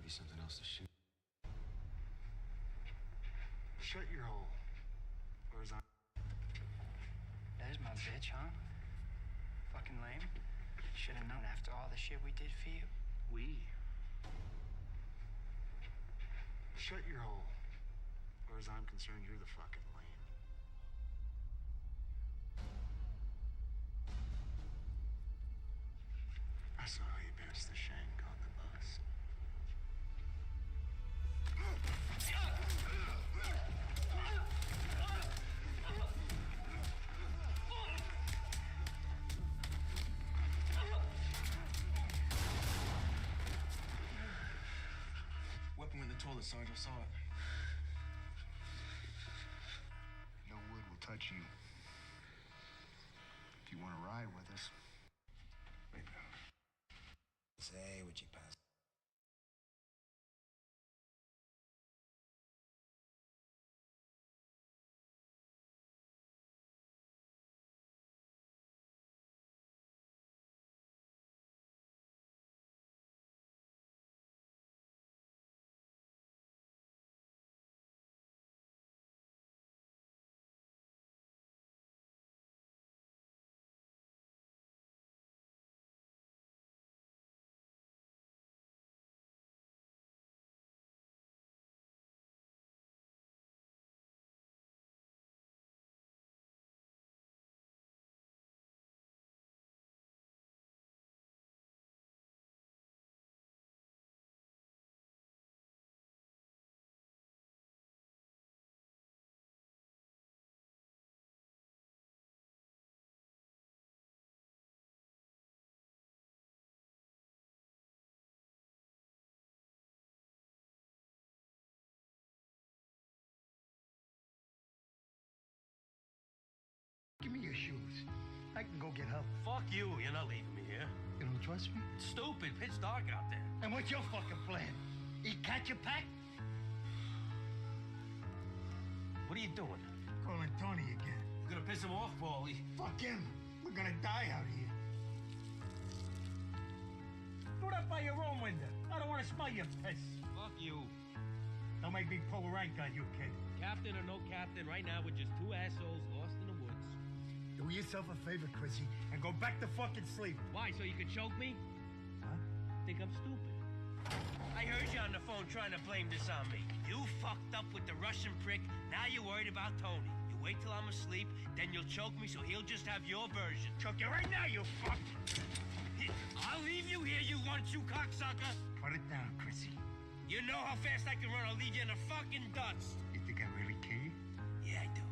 Give you something else to shoot. Shut your hole. Where's I? There's my bitch, huh? Fucking lame. Should have known after all the shit we did for you. We. Shut your hole. Where as I'm concerned, you're the fucking lame. I saw how you passed the shank on the bus. Weapon went in the toilet, Sarge. I saw it. No wood will touch you. If you want to ride with us. Wait now. Say what you pass. Give me your shoes. I can go get help. Fuck you. You're not leaving me here. You don't trust me? It's stupid. Pitch dark out there. And what's your fucking plan? Eat catch a pack? What are you doing? Calling Tony again. You're gonna piss him off, Paulie. Fuck him. We're gonna die out here. Do that by your own window. I don't want to smell your piss. Fuck you. Don't make me pull rank on you, kid. Captain or no captain, right now we're just two assholes lost in the woods. Do yourself a favor, Chrissy, and go back to fucking sleep. Why, so you can choke me? Huh? Think I'm stupid? I heard you on the phone trying to blame this on me. You fucked up with the Russian prick, now you're worried about Tony. You wait till I'm asleep, then you'll choke me so he'll just have your version. Choke you right now, you fuck! I'll leave you here, you one-shoe cocksucker! Put it down, Chrissy. You know how fast I can run, I'll leave you in the fucking dust. You think I really care? Yeah, I do.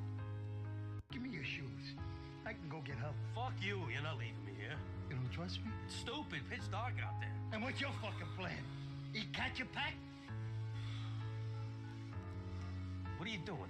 Give me your shoes. I can go get help. Fuck you, you're not leaving me here. You don't trust me? It's stupid, pitch dark out there. And what's your fucking plan? Eat catch a pack? What are you doing?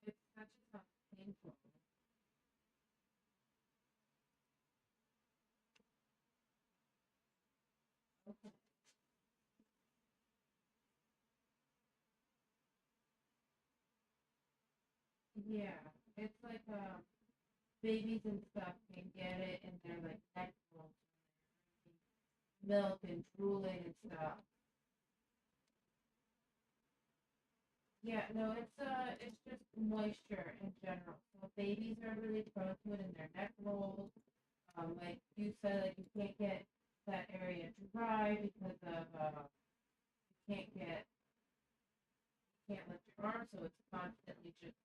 It's such a tough, painful. Okay. Yeah, it's like babies and stuff can get it, and they're like neck rolls, milk and drooling and stuff. Yeah, no, it's just moisture in general. So babies are really prone to it in their neck rolls. Like you said, like you can't get that area dry because of you can't lift your arm, so it's constantly just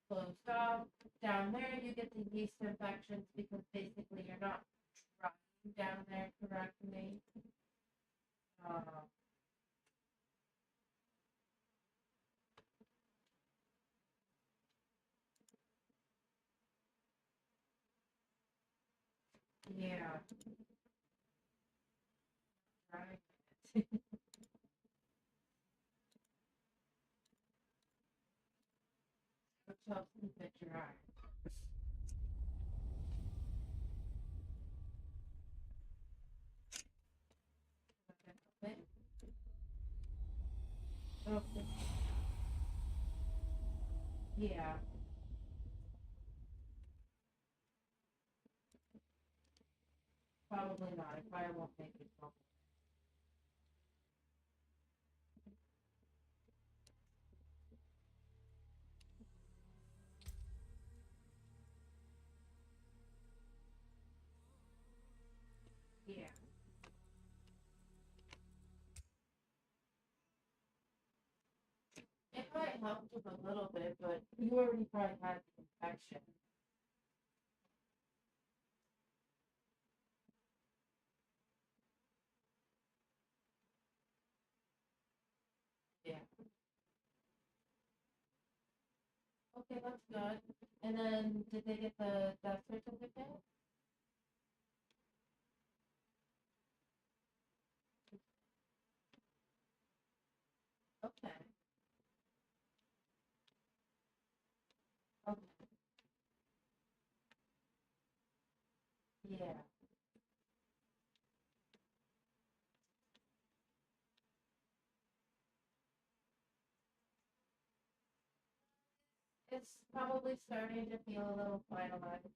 closed off. Down there, you get the yeast infections because basically you're not drying down there correctly. Uh, yeah, drying it. Which helps keep it dry. Okay. Okay. Yeah, probably not. It probably won't make it bubble. Yeah. It might help just a little bit, but you already probably had the infection. Yeah. Okay, that's good. And then did they get the death certificate? Okay. Okay. Yeah. It's probably starting to feel a little finalized.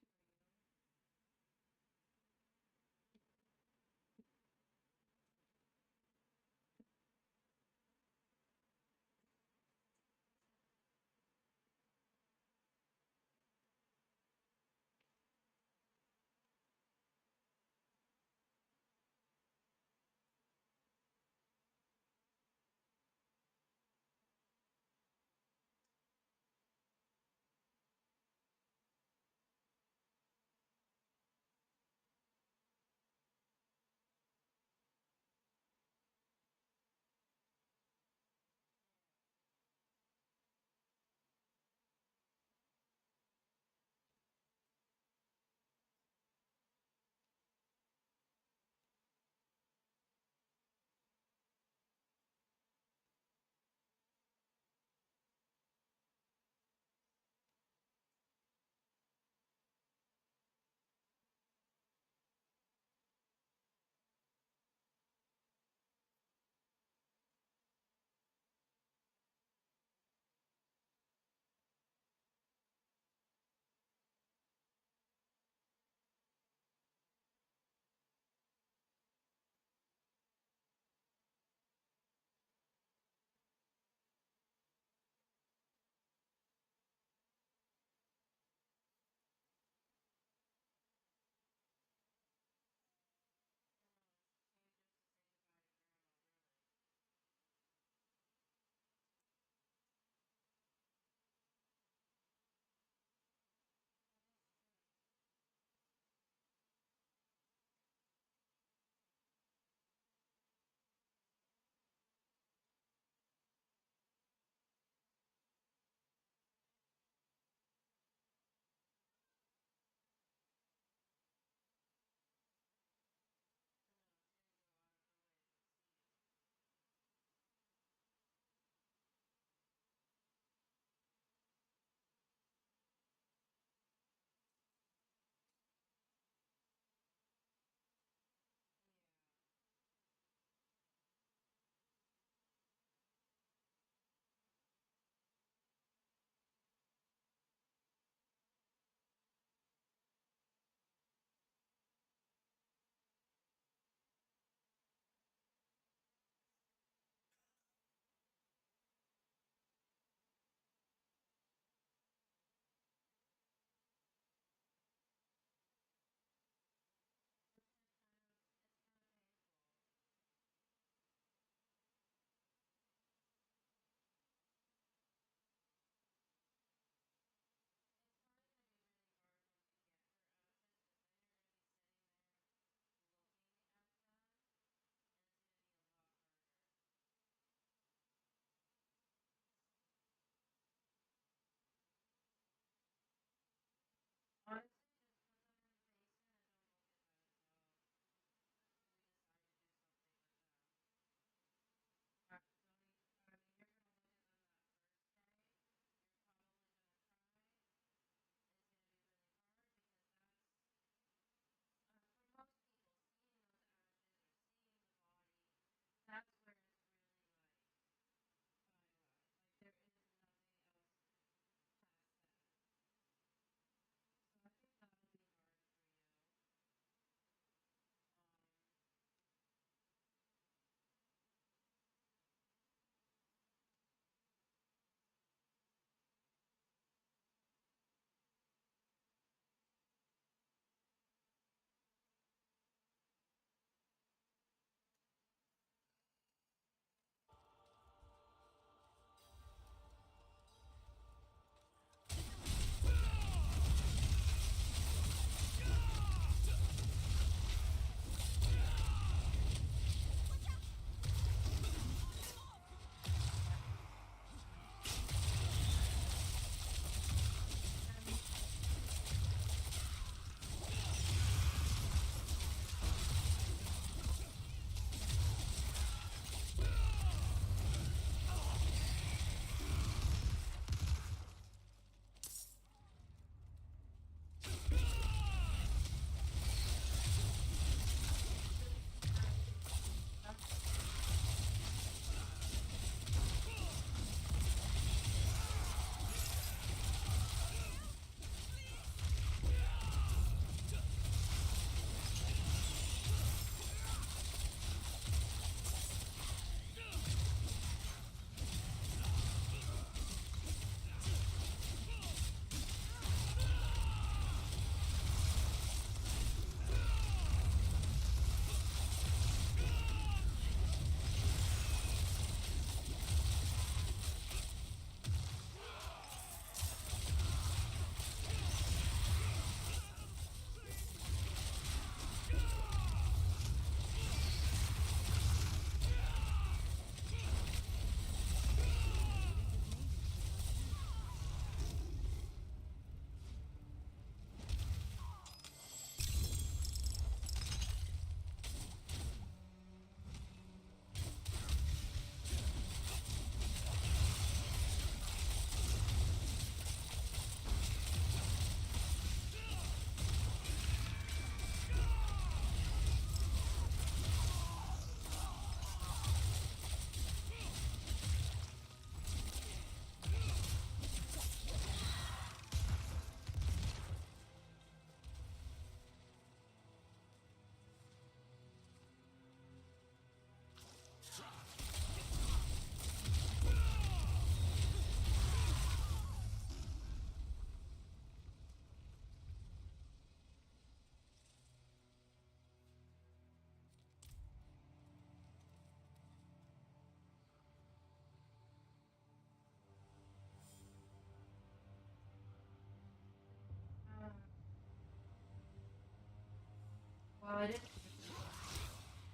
I didn't.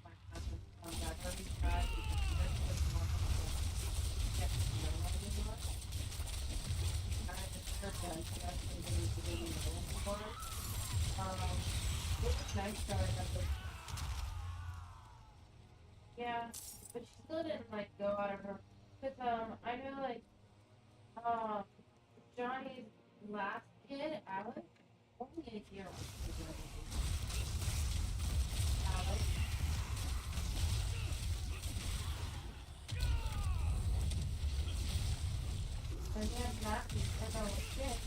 My cousin found out how he tried because that's what more people get to know anymore. I just heard that she actually didn't really know anymore. It was nice growing up with. Yeah, but she still didn't like go out of her. Cause I know like Johnny's last kid, Alex, only a year old. Alex. And then Matthew,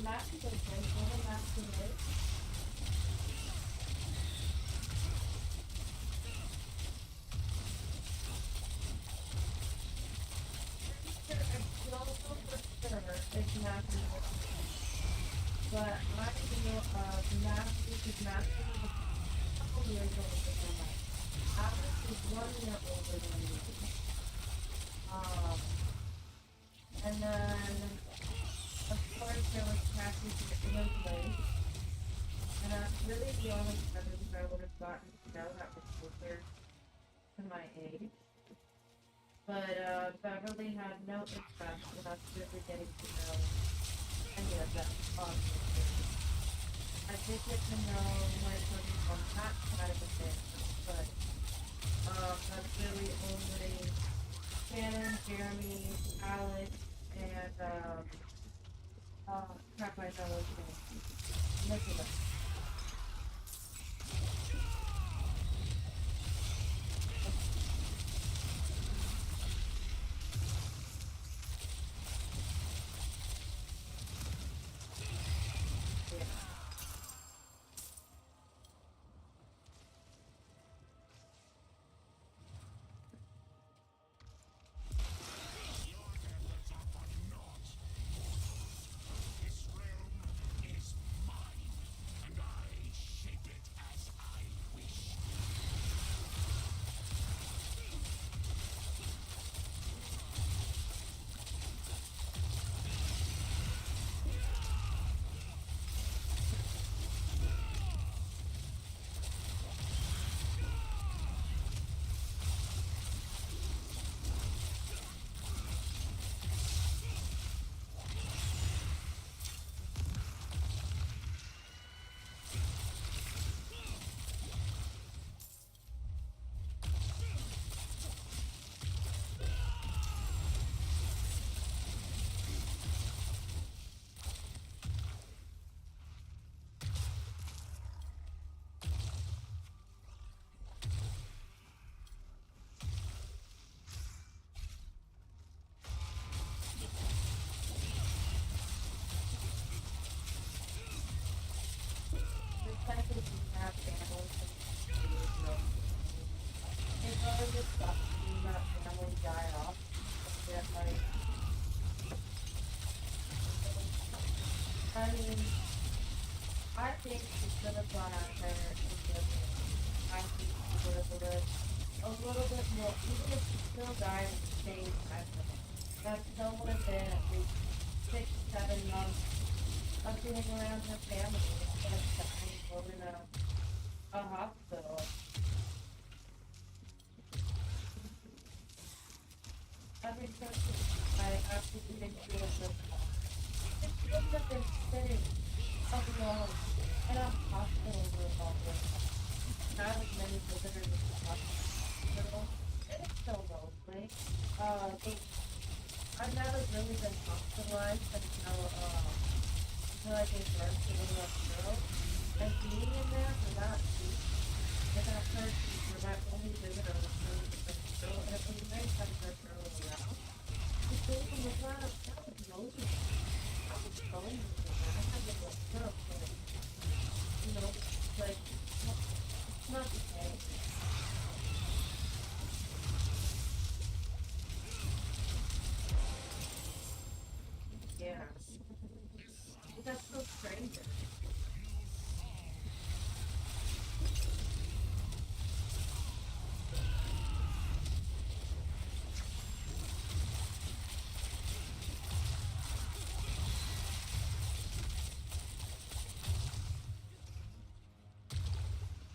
Matthew's okay. Only Matthew is. It's Matthew. But I feel Matthew is a couple years older than me. Alex is 1 year older than me. And then of course there was Cassie's Lindley. And that's really the only cousins I would have gotten to know that were closer to my age. But Beverly had no interest in us really getting to know any of them, obviously. I did get to know my cousins on that side of it, but that's really only Shannon, Jeremy, Alex, and crap, I know his name. Nicholas. I mean, I think she should have gone out there and given. I think she would have lived a little bit more, even if she still died at the same time. That still would have been at least 6, 7 months of being around her family instead of dying over in a hospital. I think that's I absolutely think she was just she wouldn't have been sitting alone in a hospital room all day. Not as many visitors as the hospital. And it's so lonely. I've never really been hospitalized until I gave birth to a little girl. And being in there for that week, for that first week, where my only visitor was really the girl, and it was nice having her girl around. The baby was not upset with Moses. I was going with her. I had to look her, but, you know, like, it's not the same. Yeah. That's so strange.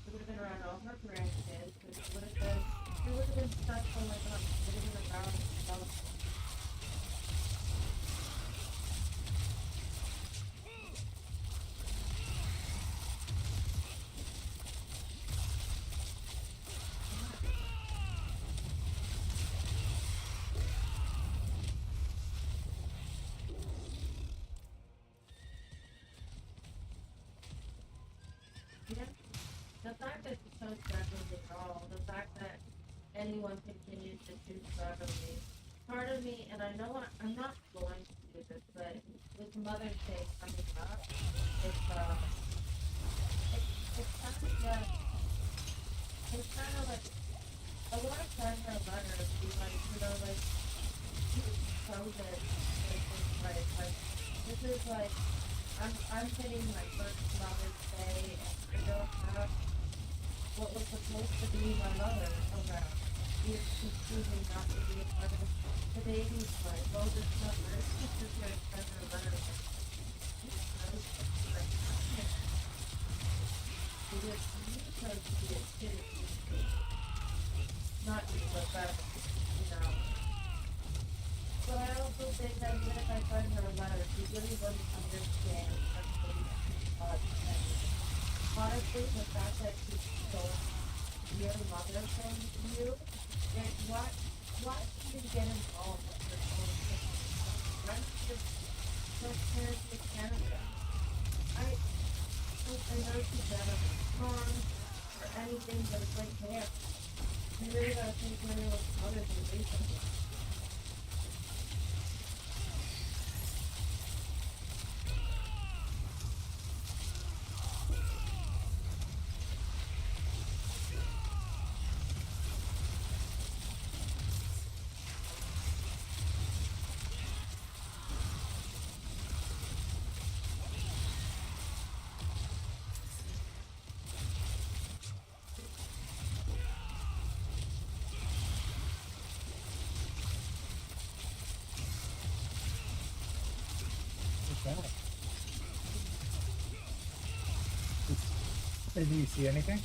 It would have been around over. from like I'm sitting around and yeah. The fact that you so struggling at all, the fact that anyone continues to choose struggling, part of me, and I know I'm not going to do this, but with Mother's Day coming up, it's kind of like, it's kind of like, I want to send her a letter and be like, you know, like, you chose it, like, this is like, I'm hitting my first Mother's Day, and I don't have what was supposed to be my mother around. She is choosing not to be a part of the baby's life. Well, this mother is just going to send her a letter. Because you chose to be a kid, not you, but better, you know. But I also think that even if I send her a letter, she really wouldn't understand honestly, the fact that she's so dear mother from you, like, why even get involved with her own thing? Why don't you just parents to Canada? I know she's out of harm or anything, but it's like, damn, you really gotta think of anyone's mothers and raise them. Hey, do you see anything?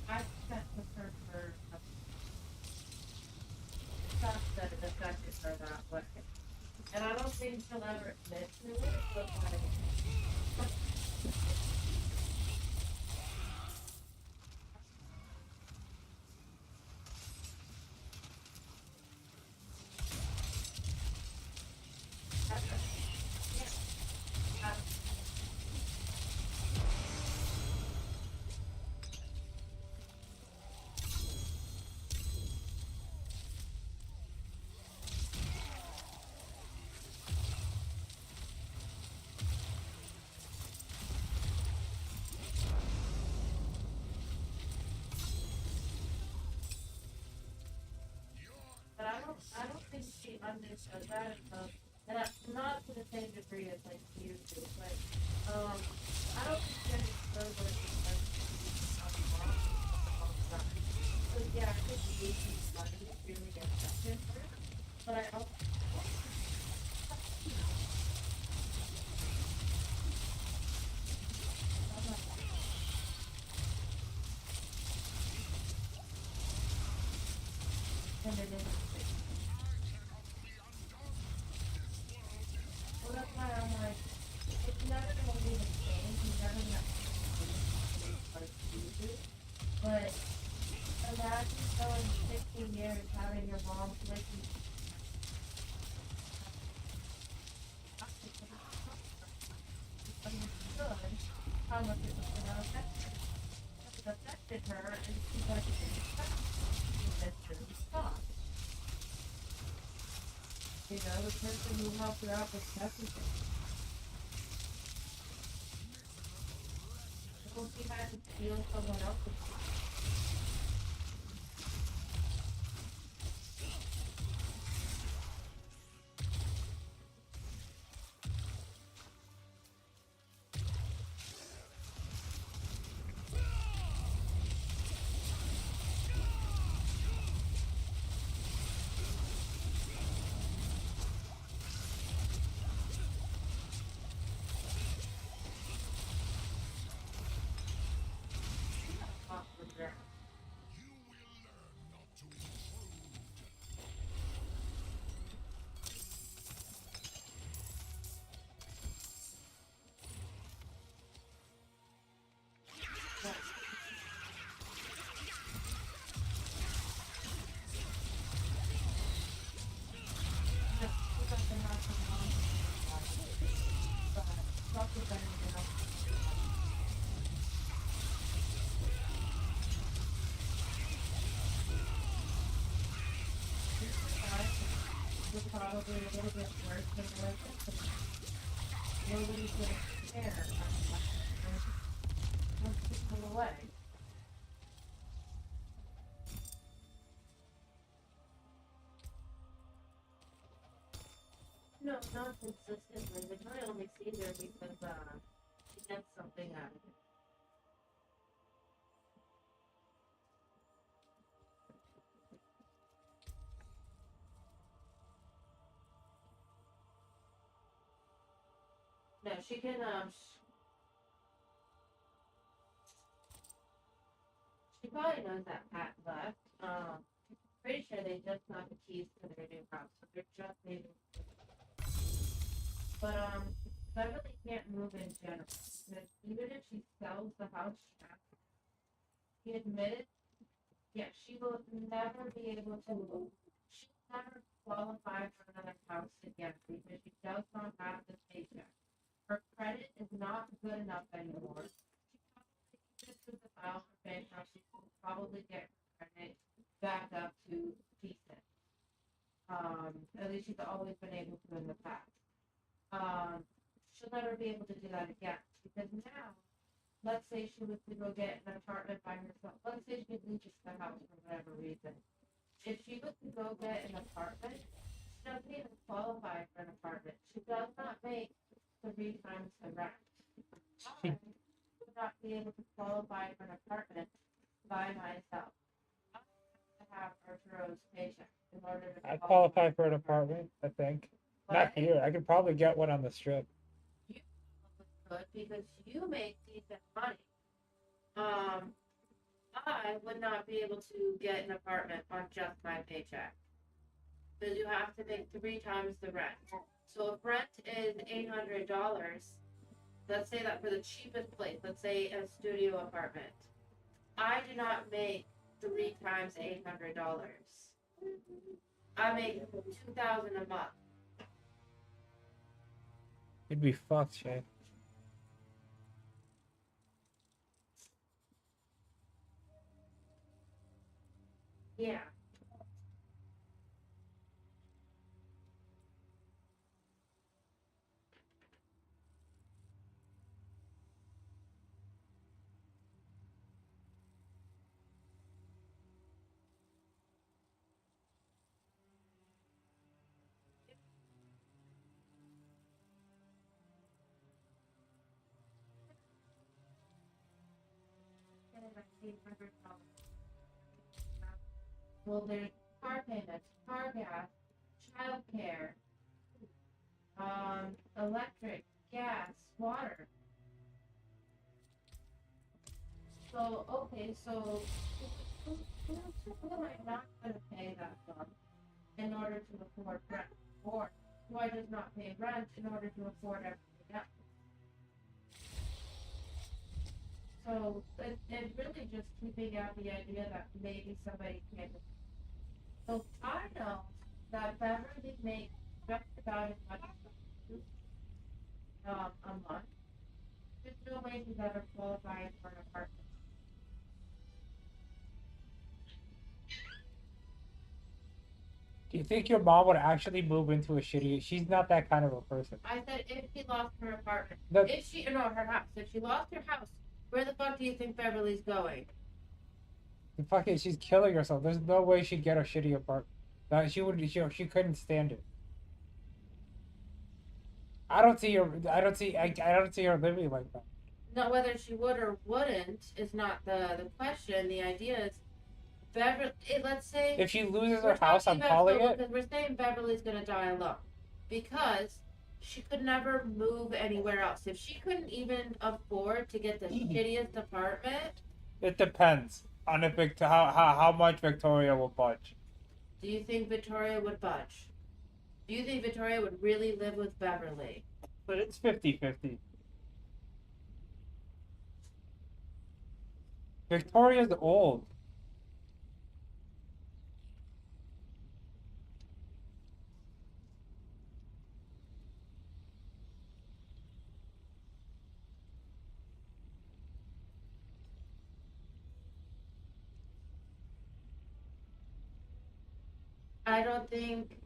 I've spent with her for stuff that it affected her that way. And I don't think she'll ever admit to it, but like, but I don't think she understood that enough. And not to the same degree as like she used to, but I don't think she understood what she was so yeah, I think losing money really affected her. But I also and it is. Well, that's why I'm like, it's never gonna be the same. You're never gonna be able to do it. But imagine going 16 years having your mom listen. Understood how much it was going to affect her. It affected her, and she wasn't expecting this to stop. You know, the person who helped her out with everything. So she had to steal someone else's. Probably a little bit worse than the rest of them. Nobody's going to care once people away. No, not consistently. The guy only sees her because she gets something out of it. No, she can, she probably knows that Pat left. Pretty sure they just got the keys to their new house, so they're just able to. But, Beverly can't move in general, because even if she sells the house she admitted, yeah, she will never be able to, she'll never qualify for another house again, because she does not have the paycheck. Her credit is not good enough anymore. She probably, this is a file for bankruptcy, will probably get her credit back up to decent. At least she's always been able to in the past. She'll never be able to do that again. Because now, let's say she was to go get an apartment by herself. Let's say she leaves the house for whatever reason. If she was to go get an apartment, she doesn't even qualify for an apartment. She does not make 3 times the rent. I would not be able to qualify for an apartment by myself. I have to have Arturo's paycheck in order to I qualify for an apartment, I think. Not here. I could probably get one on the strip. You could because you make decent money. I would not be able to get an apartment on just my paycheck. Because you have to make 3 times the rent. So if rent is $800, let's say that for the cheapest place, let's say a studio apartment, I do not make 3 times $800. I make $2,000 a month. You'd be fucked, Shay. Yeah. Well, there's car payments, car gas, child care, electric, gas, water. So, okay, so who am I not going to pay that from in order to afford rent? Or do I just not pay rent in order to afford everything else? So it really just keeping out the idea that maybe somebody can't. So I know that Beverly makes just about as much as a month. There's no way she's ever qualified for an apartment. Do you think your mom would actually move into a shitty? She's not that kind of a person. I said if she lost her apartment. That- If she no her house. If she lost her house, where the fuck do you think Beverly's going? Fucking, she's killing herself. There's no way she'd get a shitty apartment. That she would. She couldn't stand it. I don't see her. I don't see her living like that. No, whether she would or wouldn't is not the question. The idea is Beverly. Let's say If she loses we're her house, I'm talking about calling solo it. because we're saying Beverly's gonna die alone because she could never move anywhere else. If she couldn't even afford to get the shittiest apartment, It depends on if how much Victoria will budge. do you think Victoria would budge? Do you think Victoria would really live with Beverly? But it's 50-50. Victoria's old. I don't think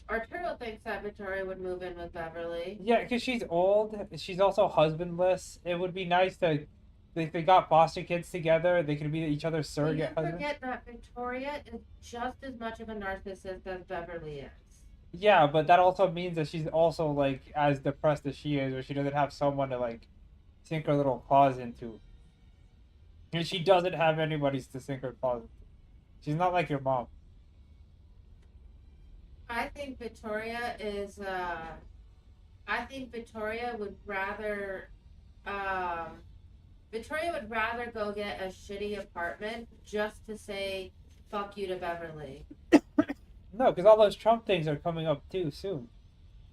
Arturo thinks that Victoria would move in with Beverly. Yeah, because she's old. She's also husbandless. It would be nice to, if they got foster kids together, they could be each other's But you surrogate husbands. forget that Victoria is just as much of a narcissist as Beverly is. Yeah, but that also means that she's also like as depressed as she is, or she doesn't have someone to like sink her little claws into. And she doesn't have anybody to sink her claws into. She's not like your mom. I think Victoria is. I think Victoria would rather. Victoria would rather go get a shitty apartment just to say "fuck you" to Beverly. No, because all those Trump things are coming up too soon.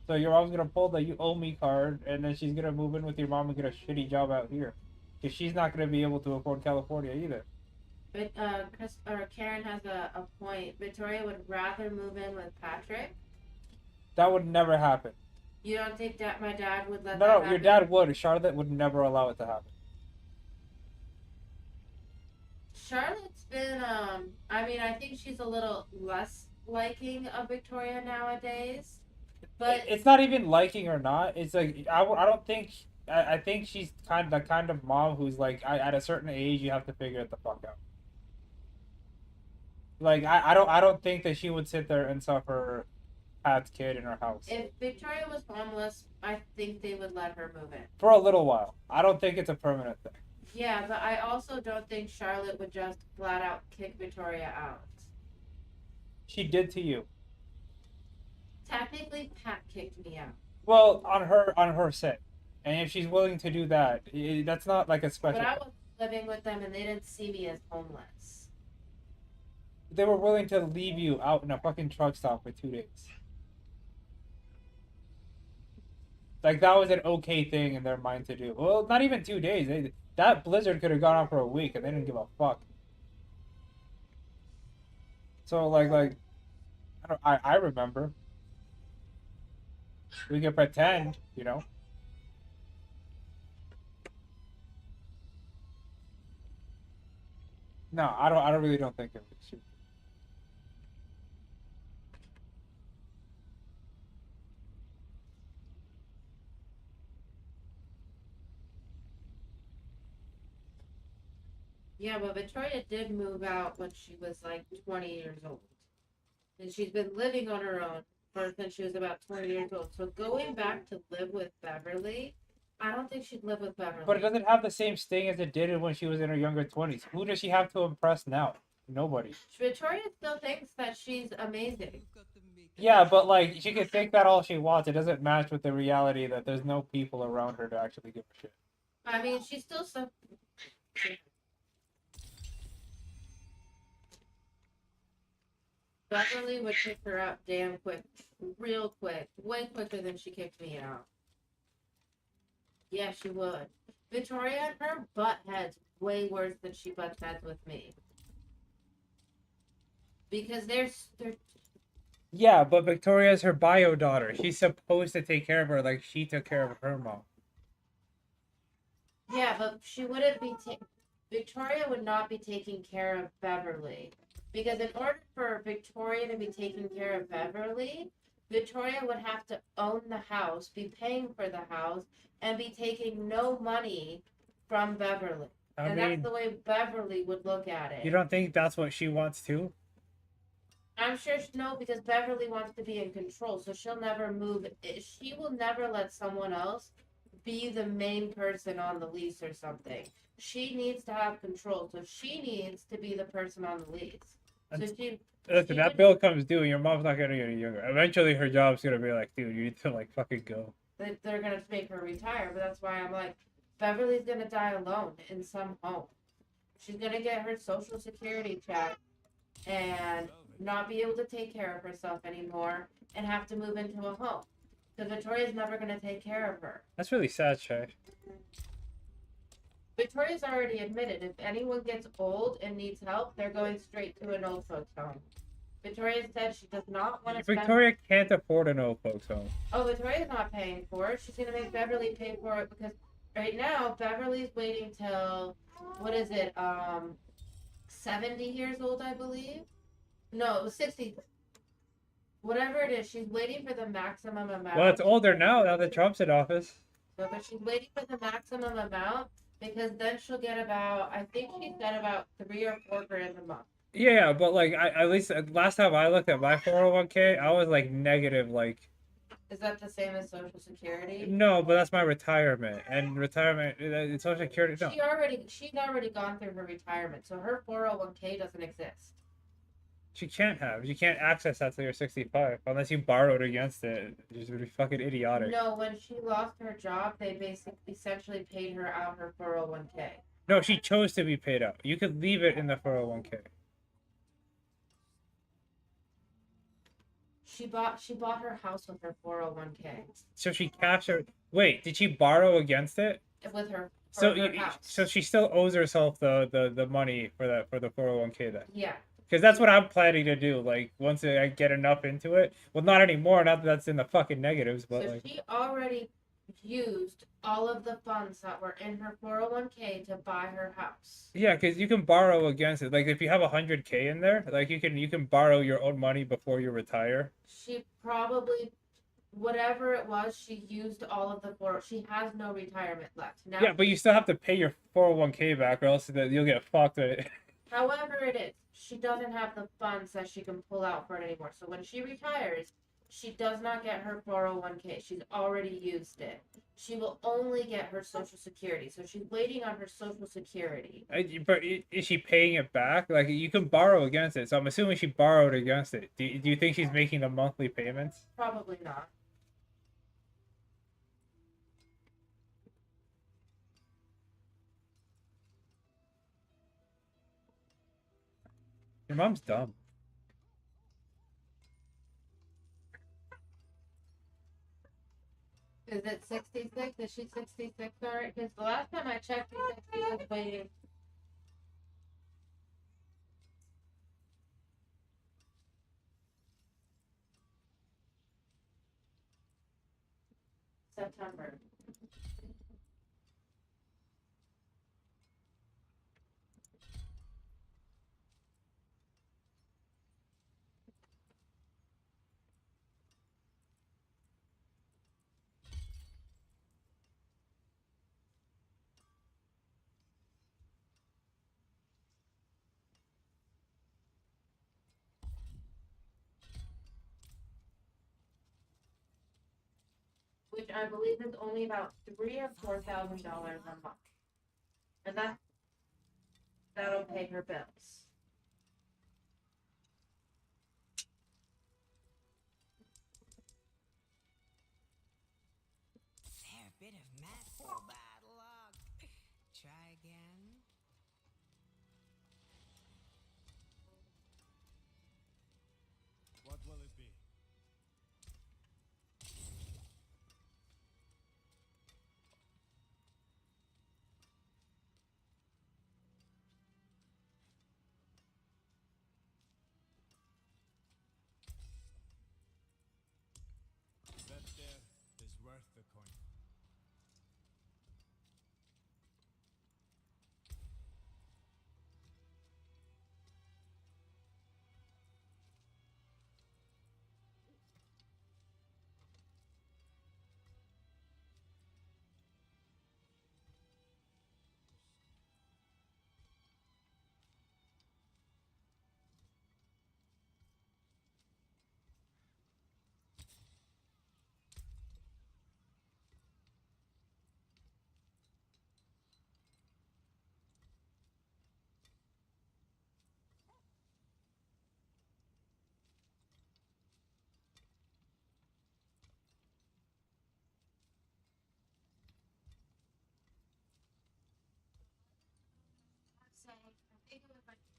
So your mom's gonna pull the "you owe me" card, and then she's gonna move in with your mom and get a shitty job out here, because she's not gonna be able to afford California either. But Chris or Karen has a point. Victoria would rather move in with Patrick. That would never happen. You don't think that my dad would let that No, happen? your dad would. Charlotte would never allow it to happen. Charlotte's been I mean I think she's a little less liking of Victoria nowadays. But It's not even liking or not. It's like I don't think. I think she's the kind of mom who's like at a certain age you have to figure it the fuck out. Like I don't think that she would sit there and suffer Pat's kid in her house if Victoria was homeless, I think they would let her move in. for a little while. I don't think it's a permanent thing. Yeah, but I also don't think Charlotte would just flat out kick Victoria out. She did to you. Technically, Pat kicked me out. Well, on her set, and if she's willing to do that, that's not like a special. But I was living with them and they didn't see me as homeless. They were willing to leave you out in a fucking truck stop for 2 days. Like that was an okay thing in their mind to do. Well, not even 2 days. That blizzard could have gone on for a week, and they didn't give a fuck. So I remember. We can pretend, you know. No, I really don't think it was. Yeah, but Victoria did move out when she was like 20 years old. And she's been living on her own since she was about 20 years old. So going back to live with Beverly, I don't think she'd live with Beverly. But it doesn't have the same sting as it did when she was in her younger 20s. Who does she have to impress now? Nobody. Victoria still thinks that she's amazing. Yeah, but like she can think that all she wants. It doesn't match with the reality that there's no people around her to actually give a shit. I mean, she's still so. Beverly would kick her out damn quick, real quick, way quicker than she kicked me out. Yeah, she would. Victoria and her butt heads way worse than she butts heads with me. Because they're Yeah, but Victoria's her bio daughter. She's supposed to take care of her like she took care of her mom. yeah, but she wouldn't be Victoria would not be taking care of Beverly. Because in order for Victoria to be taking care of Beverly, Victoria would have to own the house, be paying for the house, and be taking no money from Beverly. I And mean, that's the way Beverly would look at it. you don't think that's what she wants too? I'm sure no, because Beverly wants to be in control, so she'll never move. She will never let someone else be the main person on the lease or something. She needs to have control, so she needs to be the person on the lease. So she. Listen, that would- bill comes due, and your mom's not gonna get any younger. Eventually, her job's gonna be like, dude, you need to like fucking go. They're gonna make her retire, but that's why I'm like, Beverly's gonna die alone in some home. She's gonna get her social security check and not be able to take care of herself anymore and have to move into a home. Because Victoria's never gonna take care of her. That's really sad, Shay. Victoria's already admitted if anyone gets old and needs help, they're going straight to an old folks home. Victoria said she does not want to spend. Victoria can't afford an old folks home. Oh, Victoria's not paying for it. She's gonna make Beverly pay for it because right now Beverly's waiting till what is it? 70 years old, I believe. No, it was 60. Whatever it is, she's waiting for the maximum amount. Well, it's older now that Trump's in office. So, but she's waiting for the maximum amount because then she'll get about, I think she said about 3 or 4 grand a month. Yeah, but like at least last time I looked at my 401k, I was like negative like. Is that the same as Social Security? No, but that's my retirement, and retirement, it's Social Security. No. She's already gone through her retirement, so her 401k doesn't exist. She can't have. You can't access that till you're 65 unless you borrowed against it. It's really fucking idiotic. No, when she lost her job, they basically essentially paid her out her 401k. No, she chose to be paid out. You could leave it in the 401k. She bought her house with her 401k. So she cashed her. Wait, did she borrow against it? With her. So her house. so she still owes herself the money for the 401k then. Yeah. Because that's what I'm planning to do. Like once I get enough into it. Well, not anymore. Not that that's in the fucking negatives, but So like. she already used all of the funds that were in her 401k to buy her house. Yeah, because you can borrow against it. Like if you have 100K in there, like you can borrow your own money before you retire. She probably, whatever it was, she used all of the she has no retirement left. Now, Yeah, but you still have to pay your 401k back, or else you'll get fucked with it. however it is, she doesn't have the funds that she can pull out for it anymore. So when she retires, she does not get her 401k. She's already used it. She will only get her Social Security. So she's waiting on her Social Security. But is she paying it back? Like you can borrow against it. So I'm assuming she borrowed against it. Do you think she's making the monthly payments? Probably not. Your mom's dumb. Is it 66? Is she 66 already? Because the last time I checked, she said she was waiting. September. Which I believe is only about $3,000 or $4,000 a month, and that'll pay her bills. Fair bit of math for bad luck. Try again. What will it be?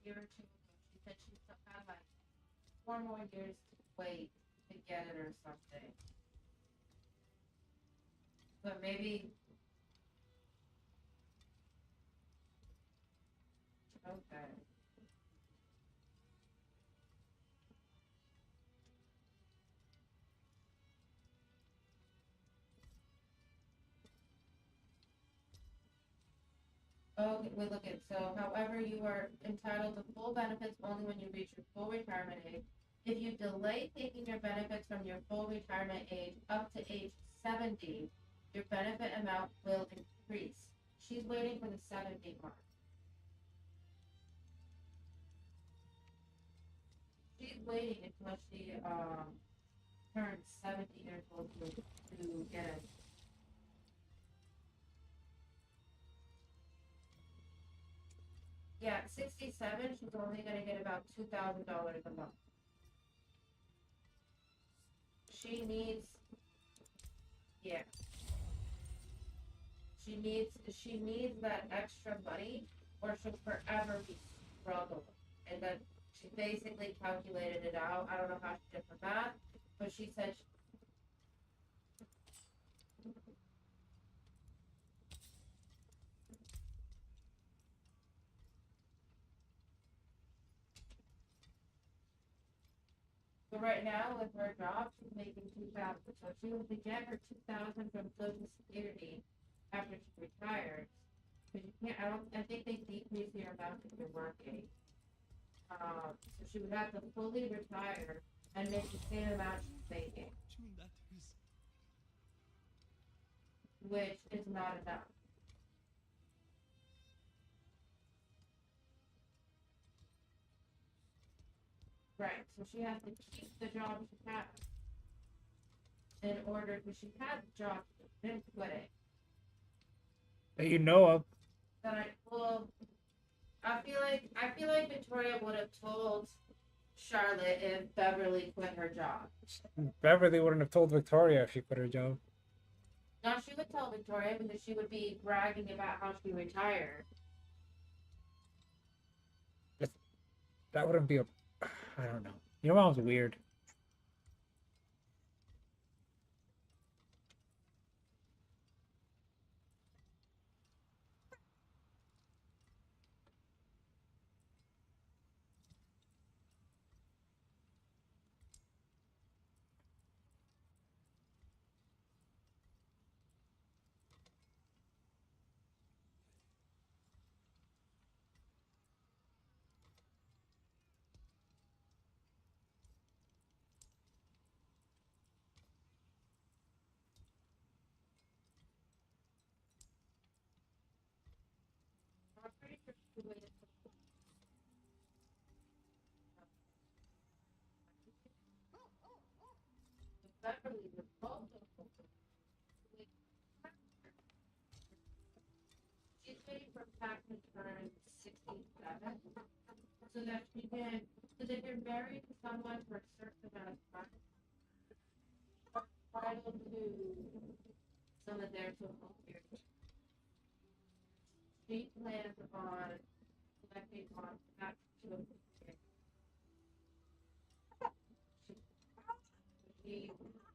year or two ago. She said she still had like 4 more years to wait to get it or something. But maybe. Okay. Okay, wait, look at, so however, you are entitled to full benefits only when you reach your full retirement age. If you delay taking your benefits from your full retirement age up to age 70, your benefit amount will increase. She's waiting for the 70 mark. She's waiting until she turns 70 years old to get it. Yeah, 67, she's only gonna get about $2,000 a month. She needs, yeah. She needs that extra money or she'll forever be struggling. And then she basically calculated it out. I don't know how she did the math, but she said so right now with her job, she's making 2,000. So she will get her 2,000 from Social Security after she retires. Because you can't, I think they decrease the amount that you're working. So she would have to fully retire and make the same amount she's making, which is not enough. Right, so she has to keep the job she has in order, because she had the job, she didn't quit it. That you know of. I feel like Victoria would have told Charlotte if Beverly quit her job. Beverly wouldn't have told Victoria if she quit her job. No, she would tell Victoria because she would be bragging about how she retired. That wouldn't be a... I don't know. Your mom's weird. I'm pretty sure she waited Beverly was also she's waiting for tax return 67 so that she can, because if you're married to someone for a certain amount of time, entitled to some of their social security. She plans on collecting on that social security.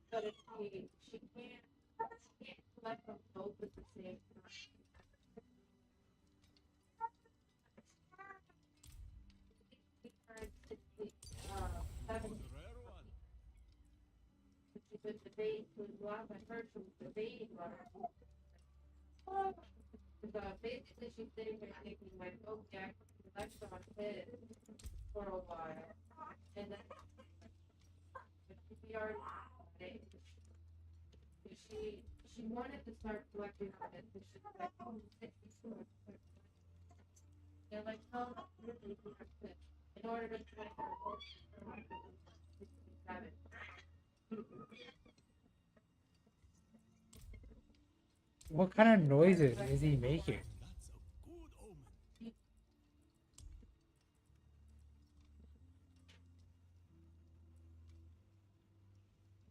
But if she can't collect them both at the same time. She turned 70. She was debating, she was last I heard, she was debating on her. So basically she's sitting there thinking like, okay, I can collect on his for a while. And then she already she wanted to start collecting on it, but she's like, oh, 62. They're like, no, really, you have to, in order to try to 67. What kind of noises is he making?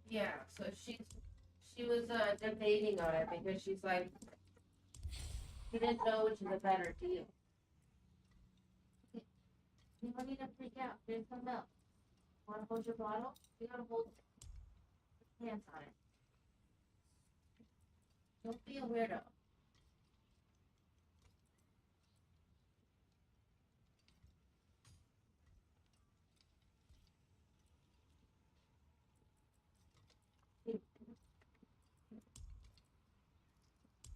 Yeah, so she was debating on it because she's like, she didn't know which is a better deal. You don't need to freak out. Here's some milk. Want to hold your bottle? You gotta hold it. Put your hands on it. Don't be a weirdo.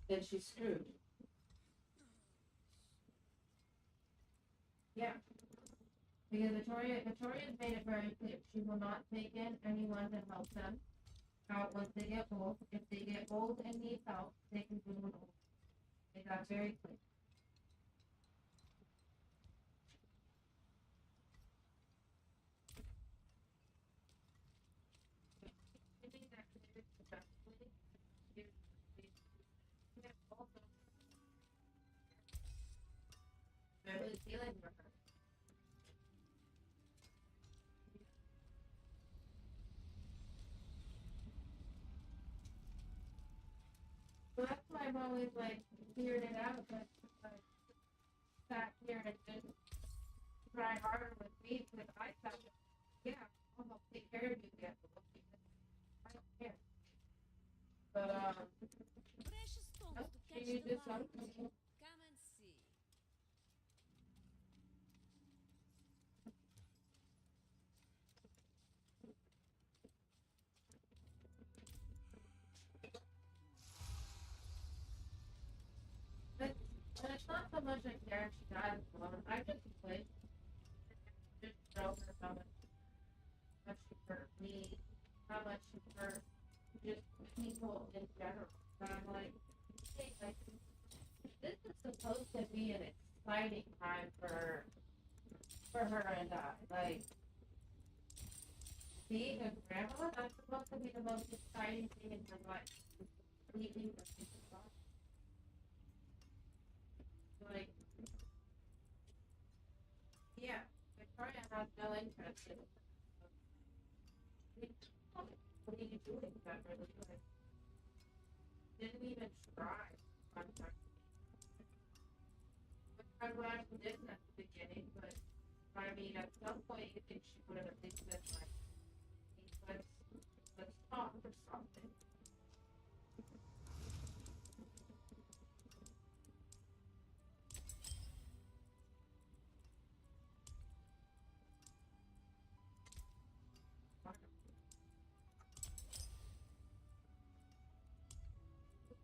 Then she's screwed. Yeah. Because Victoria's made it very clear. She will not take in anyone to help them out once they get old. If they get old and need help, they can do it old. Made that very clear. I really feeling for her. So that's why I've always like figured it out, but like sat here and just try harder with me because I thought, yeah, I'll help take care of you guys. I don't care. But Precious stones nope, to she catch used the this light. one. Come and see. But it's not so much like care if she dies alone. I just wish just show her how much she hurt me, how much she hurt just people in general. And I'm like, hey, like this is supposed to be an exciting time for her and I. Like being a grandma, that's supposed to be the most exciting thing in her life. Completely for people's lives. Like, yeah, Victoria has no interest in it. What are you doing, Beverly? Like, didn't even try to contact me. I'm glad she didn't at the beginning, but I mean, at some point you think she would have at least been like, let's talk or something.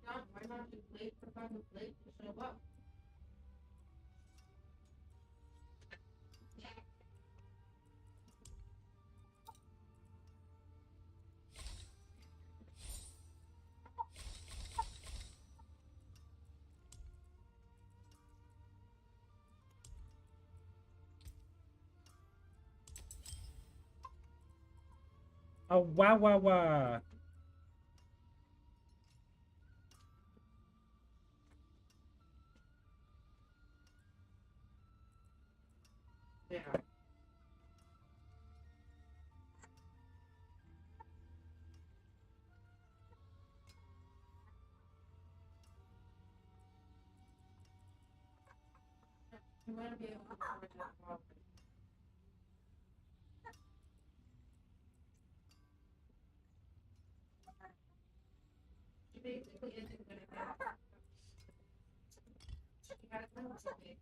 Why not just wait for fucking Blake to show up? Oh, wow, wow, wow. Yeah. You want to be able to afford that problem. She basically isn't gonna get it. She has no way.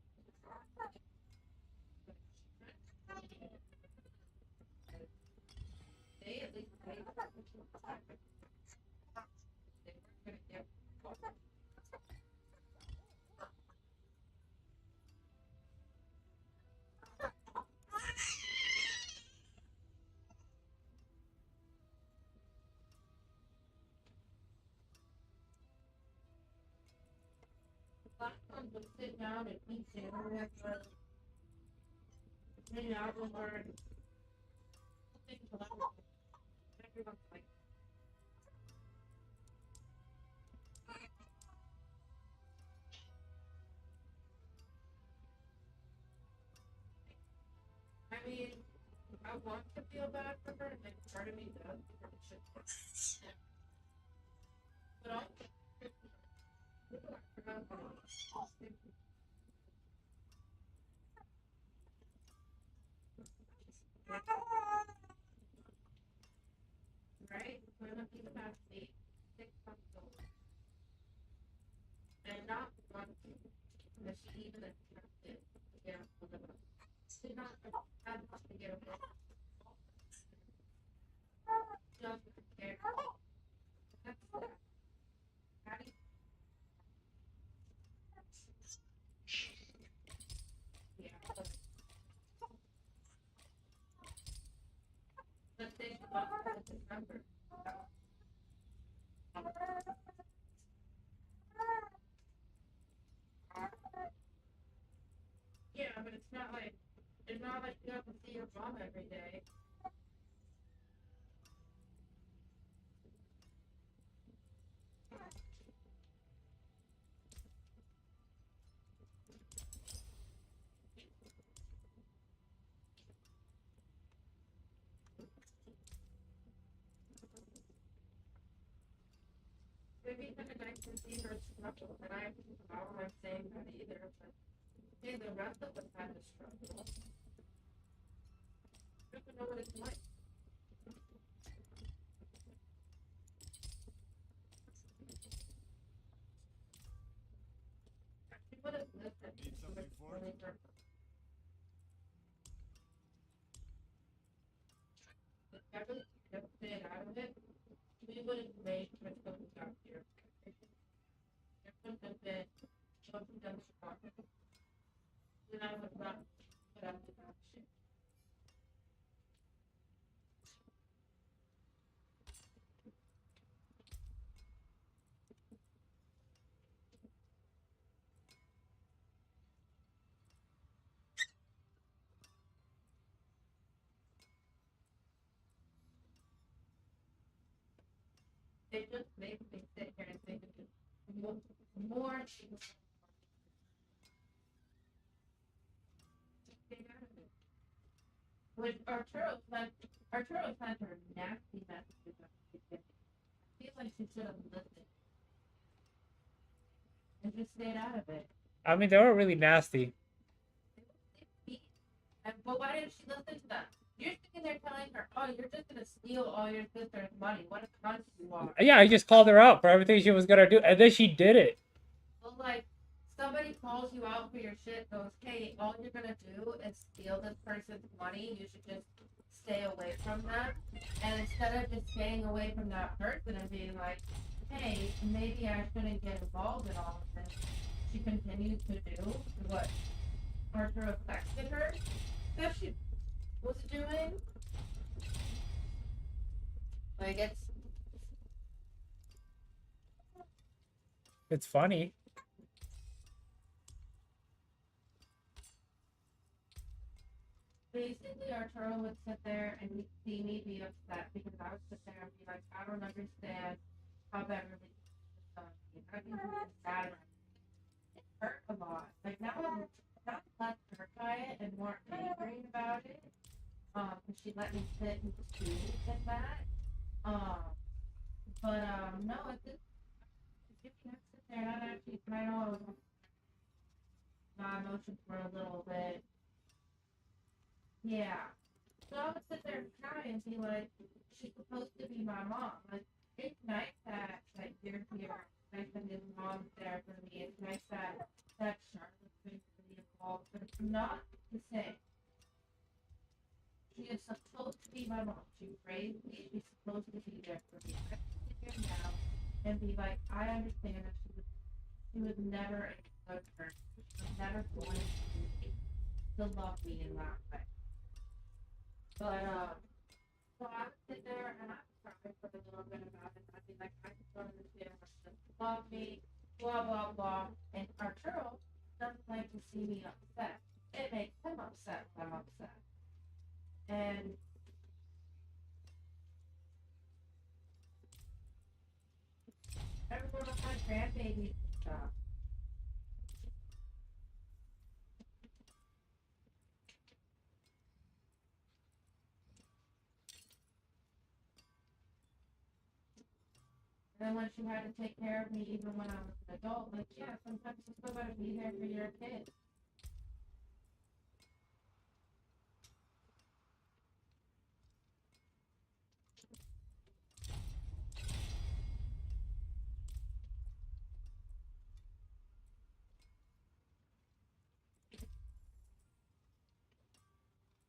They at least pay for it. They weren't gonna get last one would sit down and eat dinner with her, hang out with her, and think about it. Everyone's like, I mean, I want to feel bad for her, and part of me does, because it should. But also, remember. Yeah, but it's not like you have to see your mom every day. Maybe it's kind of nice to see her struggle, and I'm saying that either, but see, the rest of us had to struggle. I don't know what it's like. She would have listened. Need something for it? If Beverly just stayed out of it, we would have made Crystal out here. It would have been something done strong. Then I would not put up with that shit. They just make me sit here and think of it more things. With Arturo sent her nasty messages at the beginning. I feel like she should have listened and just stayed out of it. I mean, they were really nasty. But why didn't she listen to them? You're sitting there telling her, oh, you're just gonna steal all your sister's money. What a cunt you are. Yeah, I just called her out for everything she was gonna do, and then she did it. Well, like, somebody calls you out for your shit, goes, hey, all you're gonna do is steal this person's money. You should just stay away from them. And instead of just staying away from that person and being like, hey, maybe I shouldn't get involved in all of this, she continues to do what Arturo texted her that she was doing. Like, It's funny. Basically, Arturo would sit there and he'd see me be upset because I would sit there and be like, I don't understand how Beverly is on me. I think it's bad. It hurt a lot. Like, now I'm not less hurt by it and more angry about it. Because she let me sit and stew in that. No, it's just, if you can sit there and I'd actually kind of, my emotions were a little bit. Yeah. So I would sit there and cry and be like, she's supposed to be my mom. Like, it's nice that you're here. It's nice that his mom's there for me. It's nice that Charlotte's been really involved. But it's not the same. She is supposed to be my mom. She raised me. She's supposed to be there for me. I can sit here now and be like, I understand that she was never a good person. She was never going to love me in that way. But, so I would sit there and I would cry for a little bit about it. I'd be like, I just don't understand how she doesn't love me, blah, blah, blah. And Arturo doesn't like to see me upset. It makes him upset when I'm upset. And everyone with my grandbabies and stuff. And then when she had to take care of me, even when I was an adult, like, yeah, sometimes you still gotta be there for your kids.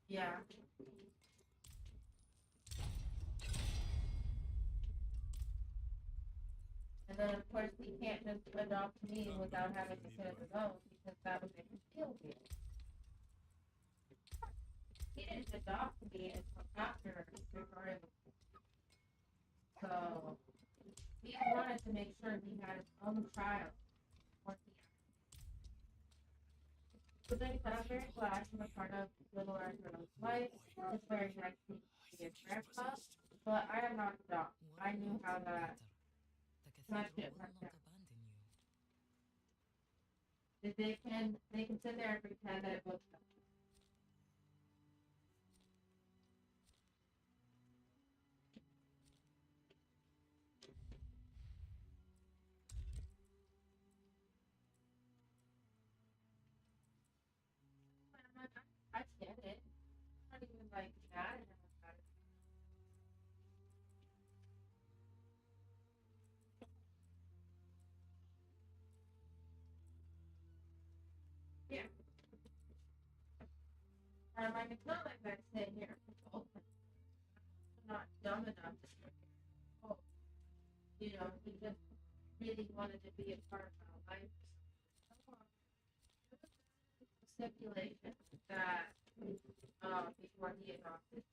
Yeah. And then, of course, he can't just adopt me without having to sit his own because that would make him feel weird. He didn't adopt me until after Victoria was wanted to make sure he had his own child. But then I'm very glad I'm a part of Little Arthur's life. It's very nice to be a grandpa, but I am not a dog. I knew how that shit worked out. They can sit there and pretend that it was them. I get it. I'm not even like mad at him about it. Yeah. Like it's not like I sit here and open. I'm not dumb enough to sit here. Oh, you know, he just really wanted to be a part of my life. Stipulation that before he adopted